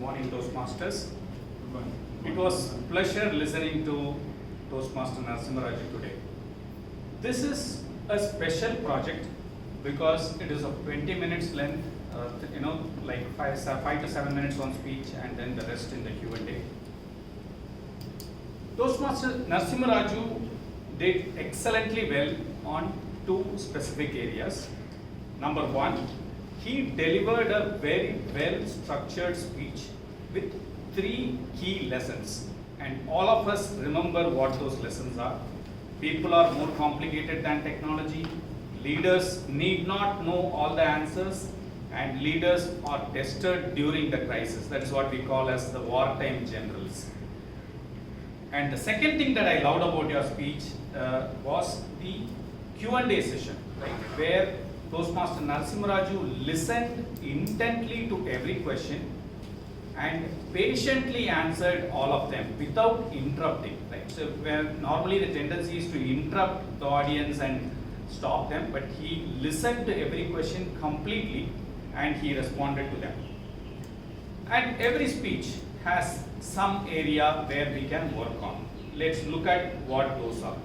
Morning Toastmasters. It was pleasure listening to Toastmaster Narasimharaju today. This is a special project because it is of 20 minutes length, like 5 to 7 minutes on speech and then the rest in the Q&A. Toastmaster Narasimharaju did excellently well on two specific areas. Number one, he delivered a very well structured speech with 3 key lessons, and all of us remember what those lessons are. People are more complicated than technology, leaders need not know all the answers, and leaders are tested during the crisis. That is what we call as the wartime generals. And the second thing that I loved about your speech was the Q&A session, right, where Toastmaster Narasimharaju listened intently to every question and patiently answered all of them without interrupting. Right? So where normally the tendency is to interrupt the audience and stop them, but he listened to every question completely and he responded to them. And every speech has some area where we can work on. Let's look at what those are.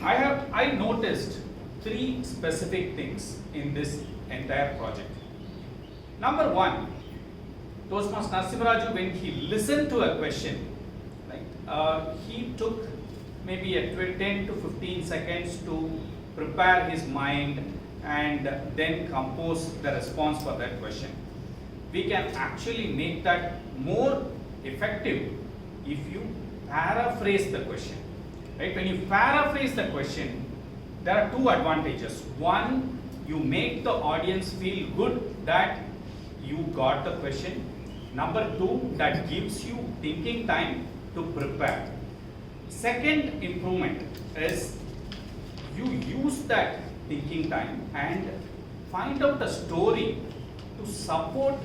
I noticed 3 specific things in this entire project. Number one, Toastmaster Narasimharaju, when he listened to a question, right, he took maybe a 10 to 15 seconds to prepare his mind and then compose the response for that question. We can actually make that more effective if you paraphrase the question. Right? When you paraphrase the question, there are 2 advantages. One, you make the audience feel good that you got the question. Number 2, that gives you thinking time to prepare. Second improvement is you use that thinking time and find out a story to support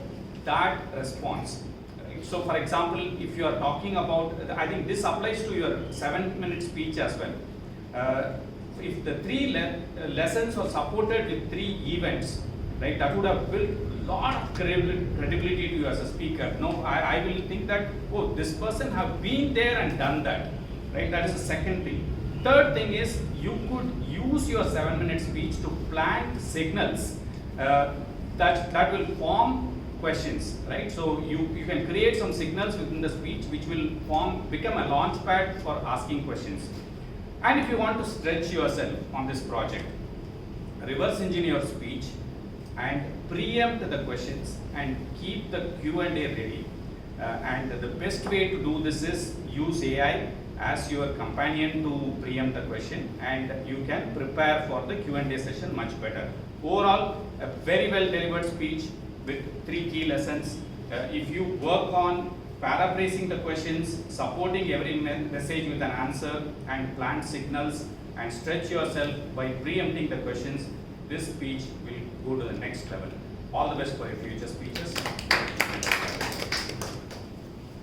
that response. Right? So for example, if you are talking about, I think this applies to your 7-minute speech as well. If the 3 lessons were supported with 3 events, right, that would have built a lot of credibility to you as a speaker. No, I will think that, oh, this person have been there and done that, right? That is the second thing. Third thing is you could use your 7-minute speech to plant signals that will form questions, right? So you can create some signals within the speech which will become a launch pad for asking questions. And if you want to stretch yourself on this project, reverse engineer your speech and preempt the questions and keep the Q&A ready. And the best way to do this is use AI as your companion to preempt the question, and you can prepare for the Q&A session much better. Overall, a very well delivered speech with 3 key lessons. If you work on paraphrasing the questions, supporting every message with an answer, and plant signals and stretch yourself by preempting the questions, this speech will go to the next level. All the best for your future speeches.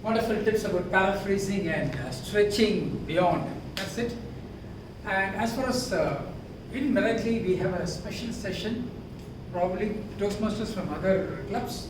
Wonderful tips about paraphrasing and stretching beyond. That's it. And as far as in Meraki, we have a special session, probably Toastmasters from other clubs.